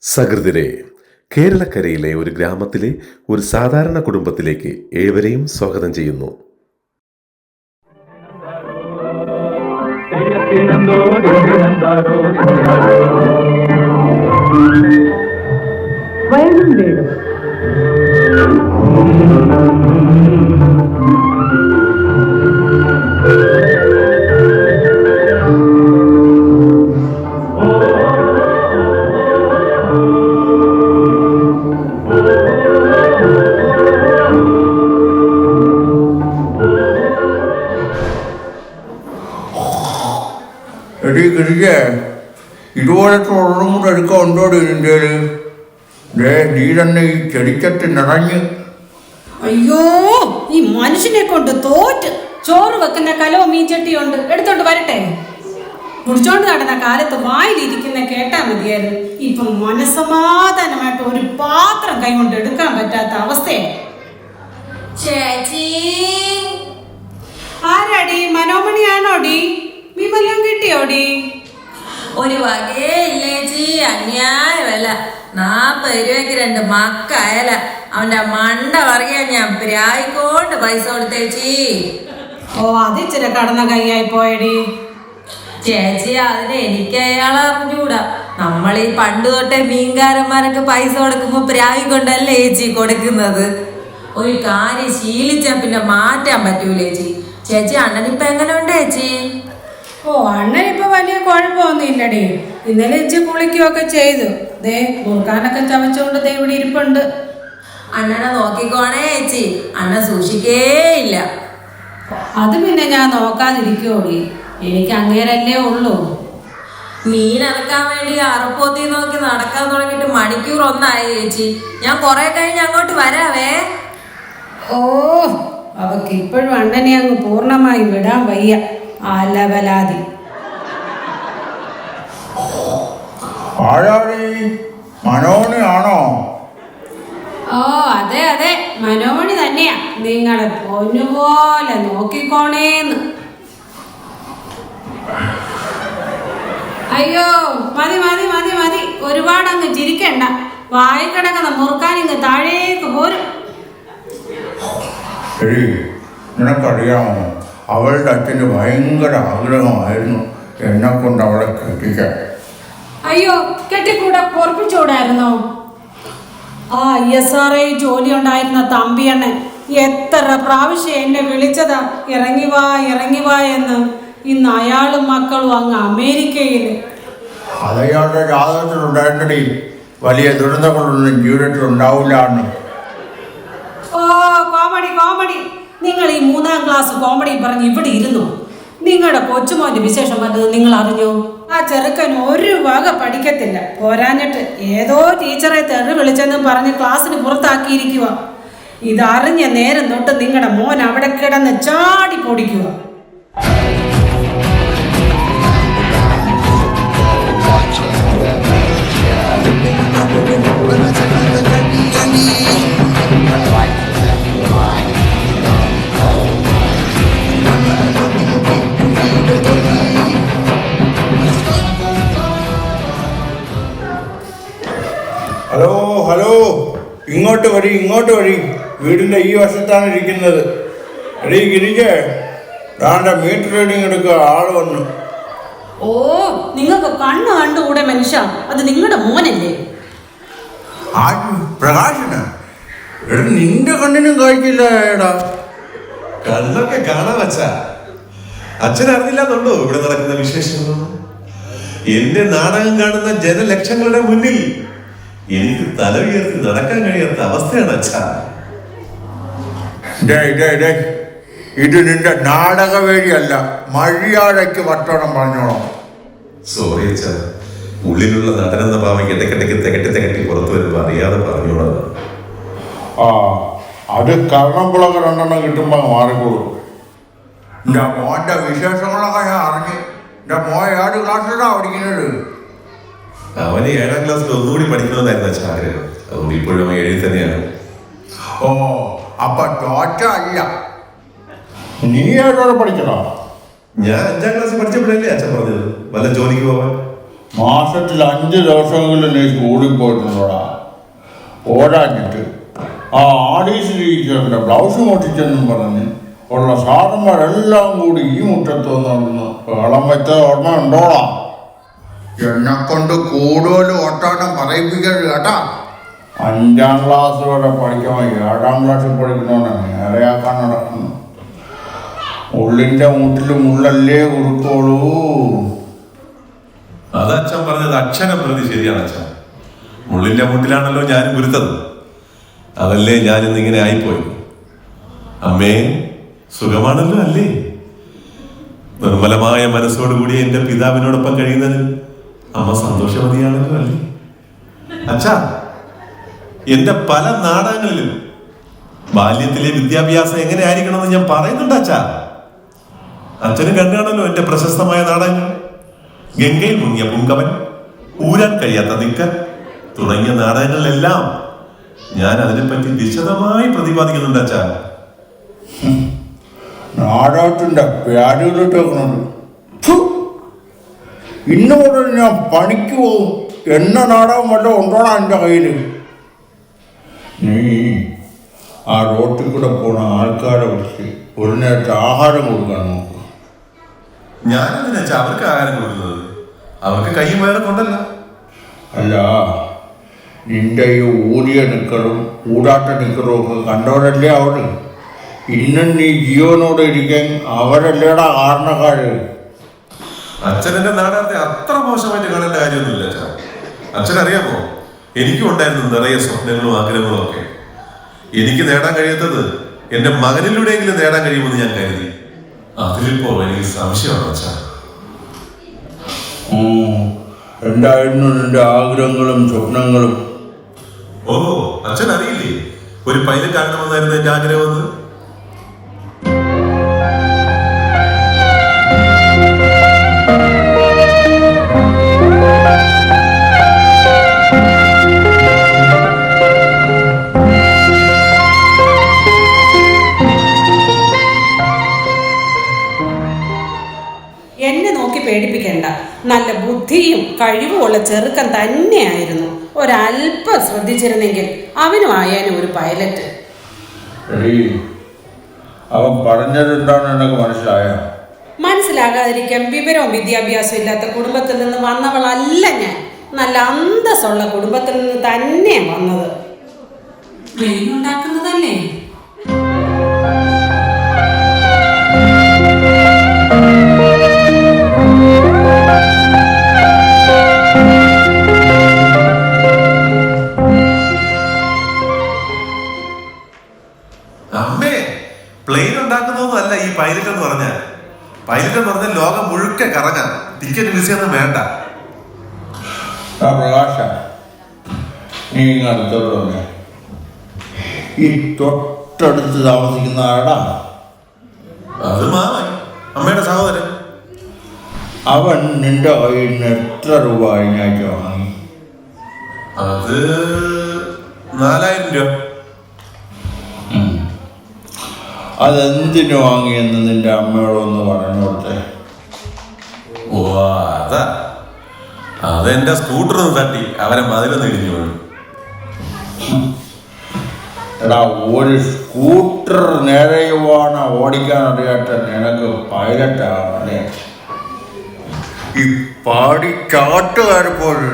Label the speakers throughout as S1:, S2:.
S1: സഹൃദരെ, കേരളക്കരയിലെ ഒരു ഗ്രാമത്തിലെ ഒരു സാധാരണ കുടുംബത്തിലേക്ക് ഏവരെയും സ്വാഗതം ചെയ്യുന്നു.
S2: വയലും വീടും
S3: എടീ ഗിരിജേ, ഇതുപോലത്തെ ഒരെണ്ണം കൂടെ എടുക്കാൻ ഉണ്ടോടി നിൻ്റെ? നീ തന്നെ ഈ ചെടിച്ചട്ടി നിറഞ്ഞ്.
S4: അയ്യോ, ഈ മനുഷ്യനെ കൊണ്ട് തോറ്റ്. ചോറ് വെക്കുന്ന കലവും മീൻചട്ടിയുണ്ട്, എടുത്തോണ്ട് വരട്ടെ. കുടിച്ചോണ്ട് നടന്ന കാലത്ത് വായിലിരിക്കുന്ന കേട്ടാ മതിയായിരുന്നു. ഇപ്പൊ മനസമാധാനമായിട്ട് ഒരു പാത്രം കൈകൊണ്ട് എടുക്കാൻ പറ്റാത്ത അവസ്ഥയാണ്. ചേച്ചി, ആരാടി? മനോമണിയാണോടി? വിമലം കിട്ടിയോടി?
S5: ഒരു വകയില്ലേച്ചി, അന്യായമല്ല. 40 രൂപയ്ക്ക് 2 മക്കയല. അവന്റെ മണ്ട പറയാൻ ഞാൻ പ്രായിക്കൊണ്ട് പൈസ കൊടുത്തേച്ചി.
S4: ഓ, അതിച്ചിരി കടന്ന കൈയായി പോയടി.
S5: ചേച്ചി, അതിന് എനിക്ക് അയാളെ അറിഞ്ഞൂടാ. നമ്മൾ ഈ പണ്ട് തൊട്ടേ മീൻകാരന്മാരൊക്കെ പൈസ കൊടുക്കുമ്പോ പ്രായിക്കൊണ്ടല്ലേ ചേച്ചി കൊടുക്കുന്നത്. ഒരു കാര്യം ശീലിച്ചാ പിന്നെ മാറ്റാൻ പറ്റൂലേച്ചി. ചേച്ചി, അണ്ണനിപ്പ എങ്ങനെ ഉണ്ട് ചേച്ചി?
S4: ഓ, അണ്ണൻ ഇപ്പൊ വലിയ കുഴപ്പമൊന്നും ഇല്ലടി. ഇന്നലെ ഇച്ചി കുളിക്കുകയൊക്കെ ചെയ്തു. ദേ മുറുക്കാനൊക്കെ ചവച്ചുകൊണ്ട് ദേ ഇവിടെ ഇരിപ്പുണ്ട്.
S5: അണ്ണനെ നോക്കിക്കോണേ ചേച്ചി, അണ്ണൻ സൂക്ഷിക്കേയില്ല.
S4: അത് പിന്നെ ഞാൻ നോക്കാതിരിക്കുവോടി, എനിക്ക് അങ്ങേരല്ലേ ഉള്ളൂ.
S5: മീൻ ഇറക്കാൻ വേണ്ടി അറുപ്പോത്തി നോക്കി നടക്കാൻ തുടങ്ങിയിട്ട് മണിക്കൂർ 1 ആയി ചേച്ചി. ഞാൻ കുറെ കഴിഞ്ഞ് അങ്ങോട്ട് വരാവേ.
S4: ഓ, അവക്ക് ഇപ്പോഴും അണ്ണനെ അങ്ങ് പൂർണ്ണമായി വിടാൻ വയ്യ. ആലവലാതി.
S3: ആരാടി? മനോണിയാണോ?
S4: ഓ, അതെ അതെ, മനോമണി തന്നെയാ. നിങ്ങളെ പൊന്നുപോലെ നോക്കിക്കോണേന്ന്. അയ്യോ, മതി മതി മതി മതി, ഒരുപാടങ്ങ് ചിരിക്കണ്ട. വായി കിടക്കുന്ന മുറുക്കാനിങ്ങ് താഴേക്ക് പോരും.
S3: എടീ, നിനക്കറിയാമോ, അവളുടെ അച്ഛന് ഭയങ്കര ആഗ്രഹമായിരുന്നു എന്നെ കൊണ്ട് അവളെ കെട്ടിക്കാൻ.
S4: അയ്യോ, കെട്ടിക്കൂടെ പൊറപ്പിച്ചൂടായിരുന്നോ? ആ ISRA ജോലി ഉണ്ടായിരുന്ന തമ്പിയണ്ണൻ എത്ര പ്രാവശ്യം എന്നെ വിളിച്ചതാ, ഇറങ്ങി വാ എന്ന്. ഇന്ന് അയാളും മക്കളും അങ്ങ് അമേരിക്കയിൽ.
S3: അതയാളുടെ ജാതകത്തിലുണ്ടായിരുന്നടി, വലിയ ദുരന്തങ്ങളൊന്നും ജീവിതത്തിൽ ഉണ്ടാവില്ല എന്ന്.
S4: ഓ, കോമഡി കോമഡി. നിങ്ങൾ ഈ 3ാം ക്ലാസ് കോമഡി പറഞ്ഞ് ഇവിടെ ഇരുന്നു. നിങ്ങളുടെ കൊച്ചുമോന്റെ വിശേഷം പറഞ്ഞത് നിങ്ങൾ അറിഞ്ഞോ? ആ ചെറുക്കൻ ഒരു വക പഠിക്കത്തില്ല. പോരാഞ്ഞിട്ട് ഏതോ ടീച്ചറെ തെറി വിളിച്ചെന്നും പറഞ്ഞ് ക്ലാസ്സിന് പുറത്താക്കിയിരിക്കുക. ഇതറിഞ്ഞ നേരം തൊട്ട് നിങ്ങളുടെ മോൻ അവിടെ കിടന്ന് ചാടി പൊടിക്കുക.
S3: ഹലോ ഹലോ, ഇങ്ങോട്ട് വരി. വീടിൻ്റെ ഈ വശത്താണ് ഇരിക്കുന്നത്. എടീ ഗിരിജേ, ദാണ്ട മീറ്റർ റീഡിങ് എടുക്കുക, ആള് വന്നു.
S4: ഓ, നിങ്ങൾക്ക് കണ്ണ് കണ്ടുകൂടെ മനുഷ്യ? അത് നിങ്ങളുടെ മോനല്ലേ?
S3: പ്രകാശന്? എടാ, നിന്റെ കണ്ണിനും കാഴ്ചയില്ല. എടാ,
S1: കണ്ണൊക്കെ കാണാൻ വച്ചാ അച്ഛൻ അറിഞ്ഞില്ലെന്നുണ്ടോ ഇവിടെ നടക്കുന്ന വിശേഷങ്ങളൊന്നും? എന്റെ നാടകം കാണുന്ന ജനലക്ഷങ്ങളുടെ മുന്നിൽ എനിക്ക് തല ഉയർത്തി നടക്കാൻ കഴിയാത്ത അവസ്ഥയാണ് അച്ഛാ.
S3: ഇത് നിന്റെ നാടകവേദിയല്ല, മര്യാദയ്ക്ക് വട്ടോണം പറഞ്ഞോളാം.
S1: സോറി അച്ഛാ, ഉള്ളിലുള്ള നടനെന്ന ഭാവം ഇടയ്ക്കിടയ്ക്ക് തികട്ടി പുറത്തു വരുമ്പോ അറിയാതെ പറഞ്ഞോളാം.
S3: അത് കർണംപുളക്ക് 2 കിട്ടുമ്പോ മാറിക്കോളൂ. എന്റെ മോന്റെ വിശേഷങ്ങളൊക്കെ ഞാൻ അറിഞ്ഞ്. എന്റെ മോൻ ഏത് ക്ലാസ്സിലാണ് പഠിക്കുന്നത്?
S1: അവന് 7ാം ക്ലാസ്സിൽ ഒന്നുകൂടി പഠിക്കണമെന്നായിരുന്നു അച്ഛൻ ആഗ്രഹം. അതുകൊണ്ട് ഇപ്പോഴും അവൻ 7ൽ തന്നെയാണ്.
S3: ഓ, അപ്പൊ തോറ്റ അല്ല. നീ ഏതോടെ പഠിക്കണോ?
S1: ഞാൻ 5ാം ക്ലാസ്സിൽ പഠിച്ചപ്പോഴല്ലേ അച്ഛൻ പറഞ്ഞത് വല്ല ജോലിക്ക് പോവാൻ.
S3: മാസത്തിൽ 5 ദിവസമെങ്കിലും നീ സ്കൂളിൽ പോയിട്ടുണ്ടോടാ? പോരാഞ്ഞിട്ട് ആ ആഡീസ് ടീച്ചറിൻ്റെ ബ്ലൗസ് മോട്ടിച്ചെന്നും പറഞ്ഞ് ഉള്ള സാറന്മാരെല്ലാം കൂടി ഈ മുറ്റത്ത് വന്നു വെള്ളം വെച്ച ഓർമ്മ ഉണ്ടോടാ? എന്നെ കൊണ്ട് കൂടുതൽ ഓട്ടാനം പറയിപ്പിക്കരുത് കേട്ടാ. 5ാം ക്ലാസ് വരെ പഠിക്കുമ്പോൾ 7ാം ക്ലാസ്സിൽ പഠിക്കണമെന്നാണ് നേരെയാക്കാൻ നടക്കുന്നു. ഉള്ളിൻ്റെ മുട്ടിൽ മുള്ളല്ലേ കുറുക്കോളൂ.
S1: അത് അച്ഛൻ പറഞ്ഞത് അക്ഷരം പ്രതി ശരിയാണ് അച്ഛൻ. മുള്ളിന്റെ മുട്ടിലാണല്ലോ ഞാനും ഗുരുത്തത്. അതല്ലേ ഞാനിന്ന് ഇങ്ങനെ ആയിപ്പോയി. അമ്മേ, സുഖമാണല്ലോ അല്ലേ? നിർമ്മലമായ മനസ്സോടുകൂടി എന്റെ പിതാവിനോടൊപ്പം കഴിയുന്നതിൽ അമ്മ സന്തോഷവതിയാണല്ലോ അല്ലേ? അച്ഛാ, എന്റെ പല നാടകങ്ങളിലും ബാല്യത്തിലെ വിദ്യാഭ്യാസം എങ്ങനെ ആയിരിക്കണമെന്ന് ഞാൻ പറയുന്നുണ്ട് അച്ഛാ. അച്ഛനും കണ്ടാണല്ലോ എന്റെ പ്രശസ്തമായ നാടകങ്ങൾ. ഗംഗയിൽ മുങ്ങിയ പുങ്കവൻ, ഊരാൻ കഴിയാത്ത നിക്കൻ തുടങ്ങിയ നാടകങ്ങളിലെല്ലാം ഞാൻ അതിനെപ്പറ്റി വിശദമായി പ്രതിപാദിക്കുന്നുണ്ട് അച്ഛാ.
S3: നാടകത്തിൻ്റെ പേരുകളിട്ട് വെക്കുന്നുണ്ട്. ഇന്ന് മുതൽ ഞാൻ പണിക്ക് പോകും. എന്നെ നാടകം വല്ലതും ഉണ്ടോടാ എൻ്റെ കയ്യിൽ? നീ ആ റോട്ടിൽ കൂടെ പോണ ആൾക്കാരെ വിളിച്ച് ഒരു നേരത്തെ ആഹാരം കൊടുക്കാൻ നോക്കുക.
S1: ഞാനെന്തിനാ അച്ഛാ അവർക്ക് ആഹാരം കൊടുക്കുന്നത്? അവർക്ക് കയ്യും വേറെ കൊണ്ടല്ല.
S3: അല്ല, നിന്റെ ഈ ഊരിയ നിക്കറും ഊടാട്ട നിക്കറും ഒക്കെ കണ്ടവരല്ലേ അവർ. ഇന്നും നീ ജീവനോടെ ഇരിക്കാൻ അവരല്ലേടാ കാരണക്കാര്.
S1: അച്ഛൻ എന്റെ നാടകത്തെ അത്ര മോശമായിട്ട് കാണേണ്ട കാര്യമൊന്നുമില്ല അച്ഛാ. അച്ഛനറിയാമോ, എനിക്കും ഉണ്ടായിരുന്നു നിറയെ സ്വപ്നങ്ങളും ആഗ്രഹങ്ങളും ഒക്കെ. എനിക്ക് നേടാൻ കഴിയാത്തത് എന്റെ മകനിലൂടെയെങ്കിലും നേടാൻ കഴിയുമെന്ന് ഞാൻ കരുതി. അതിലിപ്പോ എനിക്ക് സംശയമാണ് അച്ഛാ.
S3: എന്തായിരുന്നു നിന്റെ ആഗ്രഹങ്ങളും സ്വപ്നങ്ങളും?
S1: ഓ, അച്ഛൻ അറിയില്ലേ ഒരു പൈലറ്റ് ആകണമെന്നായിരുന്നു എന്റെ ആഗ്രഹമെന്ന്?
S4: എന്നെ നോക്കി പേടിപ്പിക്കണ്ട. നല്ല ബുദ്ധിയും കഴിവുമുള്ള ചെറുക്കൻ തന്നെയായിരുന്നു. ഒരല്പം ശ്രദ്ധിച്ചിരുന്നെങ്കിൽ അവനും ആയാലും ഒരു പൈലറ്റ്.
S3: അവൻ പറഞ്ഞതെന്താണെന്ന് എനിക്ക് മനസ്സിലായോ?
S4: മനസ്സിലാകാതിരിക്കാൻ വിവരവും വിദ്യാഭ്യാസവും ഇല്ലാത്ത കുടുംബത്തിൽ നിന്ന് വന്നവളല്ല ഞാൻ. നല്ല അന്തസ്സുള്ള കുടുംബത്തിൽ നിന്ന് തന്നെ വന്നത്. വെയിലുണ്ടാക്കുന്നതല്ലേ?
S1: അമ്മേ, പ്ലെയിൻ ഉണ്ടാക്കുന്നതൊന്നുമല്ല ഈ പൈലറ്റ് എന്ന് പറഞ്ഞാൽ. പൈലറ്റ് എന്ന് പറഞ്ഞാൽ ലോകം മുഴുക്കെ കറങ്ങാം. ടിക്കറ്റ് വിസയൊന്നും വേണ്ട.
S3: പ്രകാശ, നീ അടുത്തോട്ട് വന്നേ. ഈ തൊട്ടടുത്ത് താമസിക്കുന്ന ആടാ?
S1: അത് മാമൻ, അമ്മയുടെ സഹോദരൻ.
S3: അവൻ നിന്റെ കയ്യിൽ നിന്ന് എത്ര രൂപ കഴിഞ്ഞാഴ്ച വാങ്ങി?
S1: അത് 4000 രൂപ.
S3: അതെന്തിനു വാങ്ങിയെന്ന് നിന്റെ അമ്മയോടൊന്ന് പറഞ്ഞു കൊടുത്തേ.
S1: ഓ, അതെന്റെ സ്കൂട്ടറൊന്ന് തട്ടി അവരെ മതിലൊന്ന് ഇടിഞ്ഞു വീണു.
S3: എടാ, ഒരു സ്കൂട്ടർ നേരെ ഓടിക്കാൻ അറിയാത്ത നിനക്ക് പൈലറ്റാണല്ലേ? ഈ പാടി ചാട്ടുകാരെ പോലെ.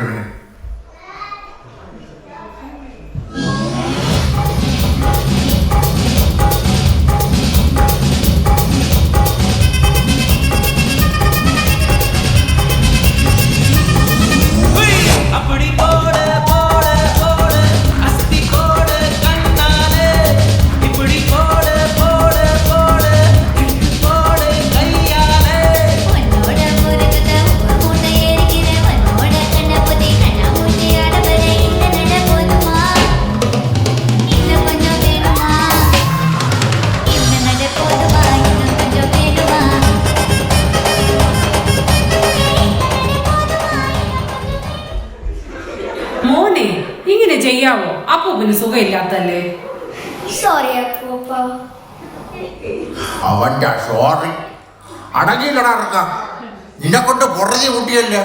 S4: മോനെ, ഇങ്ങനെ ചെയ്യാവോ? അപ്പൂപ്പിന് സുഖമില്ലാത്തല്ലേ?
S2: സോറി അപ്പൂപ്പ.
S3: അവന്റെ സോറി അടങ്ങിയില്ലടാ. നിന്നെ കൊണ്ട് പുറകെ കൂട്ടിയല്ലേ.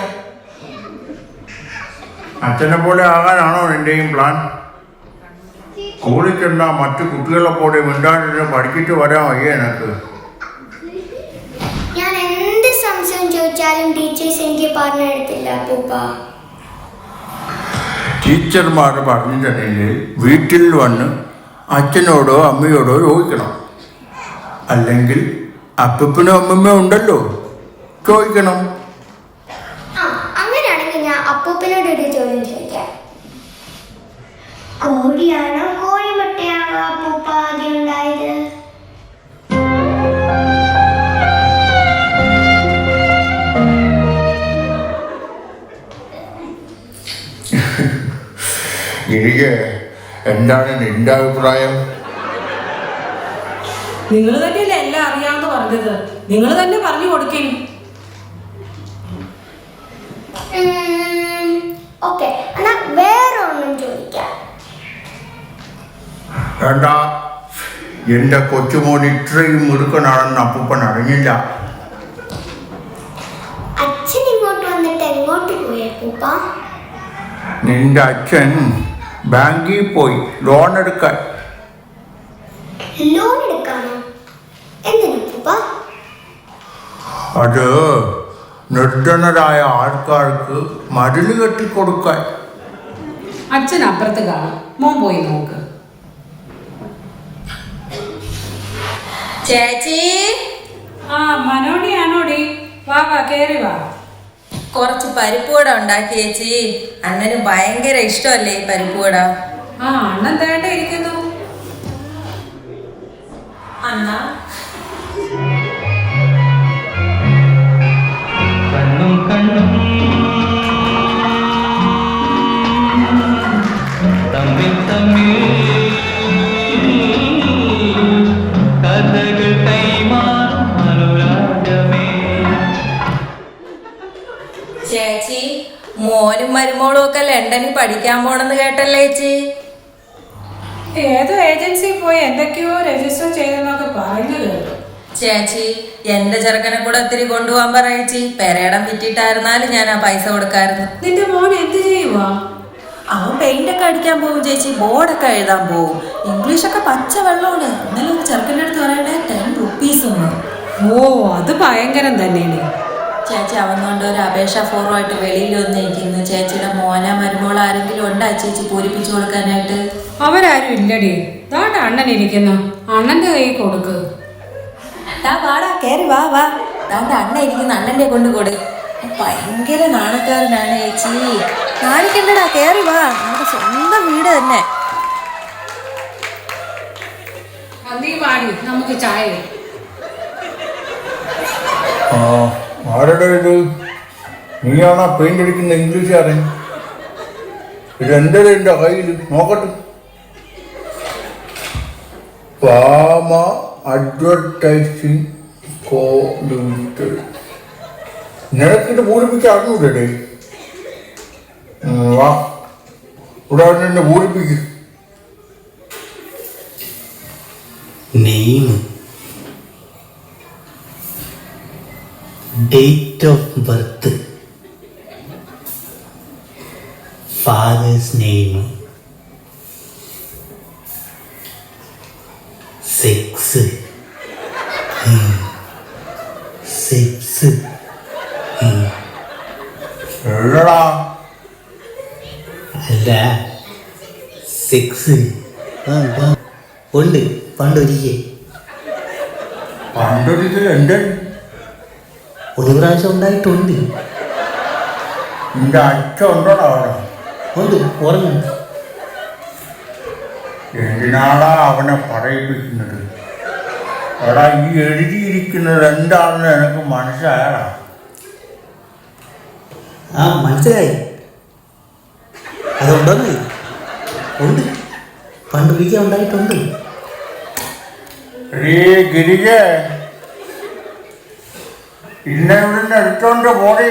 S3: അച്ഛനെ പോലെ ആകാനാണോ നിന്റെയും പ്ലാൻ? സ്കൂളിൽ ചെന്നാ മറ്റു കുട്ടികളെ പോലെ മിണ്ടാണ്ടിട്ട് പഠിച്ചിട്ട് വരാൻ വയ്യ എനക്ക്.
S2: ഞാൻ എന്ത് സംശയം ചോദിച്ചാലും ടീച്ചേഴ്സ് എനിക്ക് പറഞ്ഞു തരത്തില്ല അപ്പൂപ്പ.
S3: ടീച്ചർമാർ പറഞ്ഞിട്ടുണ്ടെങ്കിൽ വീട്ടിൽ വന്ന് അച്ഛനോടോ അമ്മയോടോ ചോദിക്കണം. അല്ലെങ്കിൽ അപ്പനും അമ്മമ്മ ഉണ്ടല്ലോ, ചോദിക്കണം.
S2: അങ്ങനെയാണെങ്കിൽ ഞാൻ അപ്പൂപ്പനോട് ഒരു ചോദ്യം ചോദിക്കാം. കോഴിയാണോ കോഴിമുട്ടയാണോ അപ്പൂപ്പ ആദ്യം ഉണ്ടായത്?
S3: ഗിരിജെ, എന്താണ് നിന്റെ അഭിപ്രായം?
S4: നിങ്ങൾ തന്നെയല്ലേ എല്ലാം അറിയാമെന്ന് പറഞ്ഞത്, നിങ്ങൾ തന്നെ പറഞ്ഞു കൊടുക്കേ.
S2: ഓക്കെ, എന്നാ വേറെ ഒന്നും ചോദിക്കാം.
S3: വേണ്ട, എന്റെ കൊച്ചുമോൻ ഇത്രയും മുറുക്കനാണെന്ന് അപ്പൂപ്പൻ അറിഞ്ഞില്ല.
S2: അച്ഛൻ ഇങ്ങോട്ട് വന്നിട്ട് എങ്ങോട്ട് പോയി അപ്പൂപ്പ?
S3: നിന്റെ അച്ഛൻ ബാങ്കിൽ പോയി ലോൺ എടുക്കാൻ.
S2: ലോൺ എടുക്കാനോ? എന്തിനാ അപ്പൂപ്പ?
S3: അത് നിർധനരായ ആൾക്കാർക്ക് മതില് കെട്ടിക്കൊടുക്കാൻ.
S4: അച്ഛൻ അപ്പുറത്ത് കാണും, മോൻ പോയി നോക്ക്.
S5: ചേച്ചി,
S4: മനോടിയാണോടി? വാ വാ, കേറി വാ.
S5: കുറച്ച് പരിപ്പുവട ഉണ്ടാക്കി ചേച്ചി. അണ്ണന് ഭയങ്കര ഇഷ്ടമല്ലേ ഈ പരിപ്പുവട.
S4: അണ്ണൻ തേണ്ട ഇരിക്കുന്നു.
S5: അണ്ണ
S6: കണ്ണും കണ്ണും തമ്മിൽ തമ്മിൽ കഥകൾ കൈമാറും അനുരാഗമേ.
S5: ചേച്ചി, മോനും മരുമോളും ഒക്കെ ലണ്ടനിൽ പഠിക്കാൻ പോണെന്ന് കേട്ടല്ലേ ചേച്ചി?
S4: ഏതോ ഏജൻസിയിൽ പോയി എന്തൊക്കെയോ രജിസ്റ്റർ ചെയ്തെന്നൊക്കെ പറഞ്ഞു കേട്ടു.
S5: ചേച്ചി, എന്റെ ചെറുക്കനെ കൂടെ ഒത്തിരി കൊണ്ടുപോകാൻ പറയേച്ചി. പെരേടം വിറ്റിട്ടായിരുന്നാലും ഞാൻ ആ പൈസ കൊടുക്കായിരുന്നു.
S4: നിന്റെ മോൻ എന്ത് ചെയ്യുവാ?
S5: അവൻ പെയിന്റ് ഒക്കെ അടിക്കാൻ പോകും ചേച്ചി, ബോർഡൊക്കെ എഴുതാൻ പോകും. ഇംഗ്ലീഷൊക്കെ പച്ച വെള്ളമാണ്. ഇന്നലെ ഒരു ചെറുക്കൻ്റെ അടുത്ത് പറയണേ 10 rupees ഒന്ന്.
S4: ഓ, അത് ഭയങ്കരം തന്നെയാണ്.
S5: ചേച്ചി, അവൻ കൊണ്ട് ഒരു അപേക്ഷ ഫോറുമായിട്ട് വെളിയിൽ വന്നിരിക്കുന്നു. ചേച്ചിയുടെ മോന മരുമോൾ ആരെങ്കിലും ഉണ്ടാ ചേച്ചി പൂരിപ്പിച്ചു കൊടുക്കാനായിട്ട്?
S4: അവരാരും ഇല്ലടി. ദാണ്ട അണ്ണൻ ഇരിക്കുന്നു, അണ്ണന്റെ കൈ കൊടുക്ക്.
S5: വാടാ, കേറി വാ വാ. ദാണ്ട അണ്ണ ഇരിക്കുന്ന അണ്ണന്റെ കൊണ്ട് കൊടു. ഭയങ്കര നാണക്കാരനാണ് ചേച്ചി. നാണിക്കണ്ടടാ, കേറി വാ. നമ്മുടെ സ്വന്തം വീട് തന്നെ.
S4: നീ വാടി, നമുക്ക് ചായ.
S3: ആരുടെ ഇത്? നീയാണോ പെയിന്റ് അടിക്കുന്ന ഇംഗ്ലീഷുകാരൻ? ഇതെന്റെ എൻ്റെ കയ്യിൽ നോക്കട്ടെ. പാമ അഡ്വർടൈസിങ് കോ ലിമിറ്റഡ്. നിനക്കിട്ട് പൂരിപ്പിക്കാൻ അറിഞ്ഞൂടെ? വാ, ഇവിടെ എന്നെ പൂരിപ്പിക്കും.
S7: Name, date of birth, father's name, sex,
S3: എല്ലടാ
S7: അല്ല 6 ഉണ്ട് പണ്ടൊരിക്കേ
S3: പണ്ടൊരിക്കൽ എൻ്റെ
S7: ഒരു പ്രാവശ്യം ഉണ്ടായിട്ടുണ്ട്.
S3: നിന്റെ അച്ഛൻ ഉണ്ടോടാ അവിടെ?
S7: ഉണ്ട്, ഉറങ്ങും.
S3: എന്തിനാടാ അവനെ പറയിപ്പിക്കുന്നത്? എടാ, ഈ എഴുതിയിരിക്കുന്നത് എന്താണെന്ന് എനിക്ക് മനസ്സിലായടാ.
S7: മനസ്സിലായി. അതുണ്ടോന്ന്? ഉണ്ട്, പണ്ടൊരിക്കൽ ഉണ്ടായിട്ടുണ്ട്.
S3: ഗിരിജ, ഇന്ന ഇവിടുന്ന് എടുത്തോണ്ട് പോടി.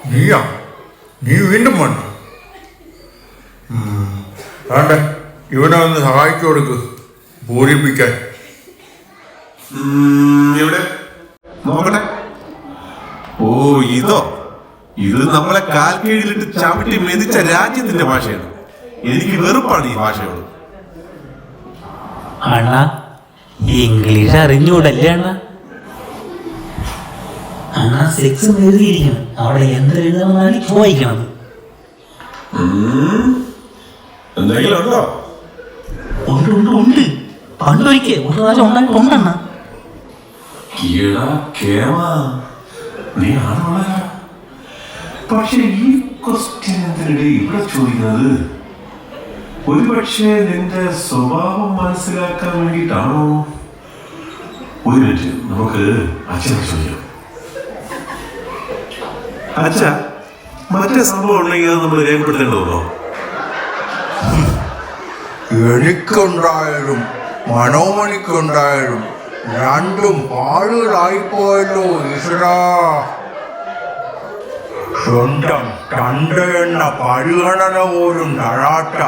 S3: നീയാ? നീ വീണ്ടും വന്നു. വേണ്ട, ഇവനെ ഒന്ന് സഹായിച്ചു കൊടുക്ക് പൂരിപ്പിക്കാൻ.
S1: എവിടെ നോക്കട്ടെ. ഇതോ? ഇത് നമ്മളെ കാൽ കീഴിലിട്ട് ചവിട്ടി മെതിച്ച രാജ്യത്തിന്റെ ഭാഷയാണ്. എനിക്ക് വെറുപ്പാണ് ഈ ഭാഷയോട്.
S7: അണ്ണ ഇംഗ്ലീഷ് അറിഞ്ഞൂടല്ലേ അണ്ണ? അണ്ണ സെക്സ് എഴുതിയിരിക്കണം, അവിടെ എന്തെഴുതണമെന്നാണ് ചോദിക്കണത്.
S1: എന്തെങ്കിലും ഉണ്ടോ?
S7: ഉണ്ട് ഉണ്ട് ഉണ്ട്, പണ്ടൊരിക്കൽ ഒരു പ്രാവശ്യം ഉണ്ടായിട്ടുണ്ടണ്ണ.
S1: നീ ആണുള്ള പക്ഷെ ഈ ക്വസ്റ്റ്യൻ എന്തിനിടെ ഇവിടെ ചോദിക്കുന്നത്? ഒരുപക്ഷെ നിന്റെ സ്വഭാവം മനസ്സിലാക്കാൻ വേണ്ടിയിട്ടാണോ? ഒരു മിനിറ്റ്, നമുക്ക് അച്ഛനെ ചോദിക്കാം. അച്ഛ, മറ്റേ സംഭവം ഉണ്ടെങ്കിൽ അത് നമ്മൾ രേഖപ്പെടുത്തേണ്ടതുണ്ടോ?
S3: എനിക്കുണ്ടായാലും മനോമണിക്കുണ്ടായാലും രണ്ടും പാടുകളായിപ്പോയല്ലോ ഈശ്വരാ. സ്വന്തം തന്റെ പരിഗണന പോലും തരാത്ത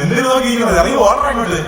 S1: എന്തിനു നോക്കിയിരിക്കുന്നത്? ഇറങ്ങി ഓർഡർ അങ്ങോട്ട്.